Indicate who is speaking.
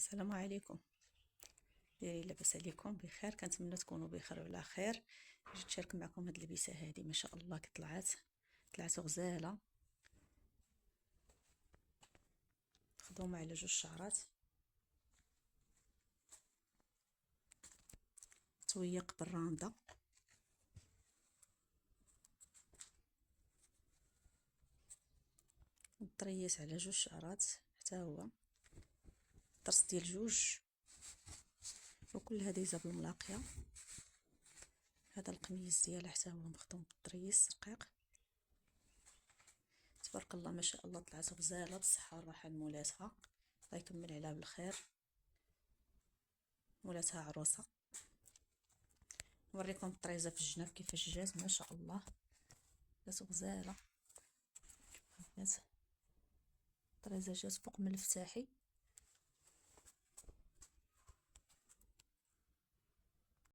Speaker 1: السلام عليكم. دايرين لاباس عليكم بخير؟ كنتمنى تكونوا بخير وعلى خير. جيت نشارك معكم هاد اللبسه هادي، ما شاء الله طلعت غزاله، خدومه على جوج شعرات، تويق بالرانده، الطريس على جوج شعرات حتى هو طرس ديال جوج، وكلها دايزه بالملاقيه. هذا القميص ديالها حتى هو مخدوم بالطريس رقيق، تبارك الله ما شاء الله، طلعت غزاله بالصحه والراحه لمولاتها، الله يكمل عليها بالخير. مولاتها عروسه. نوريكم الطريزه في الجناب كيفاش جات، ما شاء الله جات غزاله. الطريزه جات فوق من الفتاحي،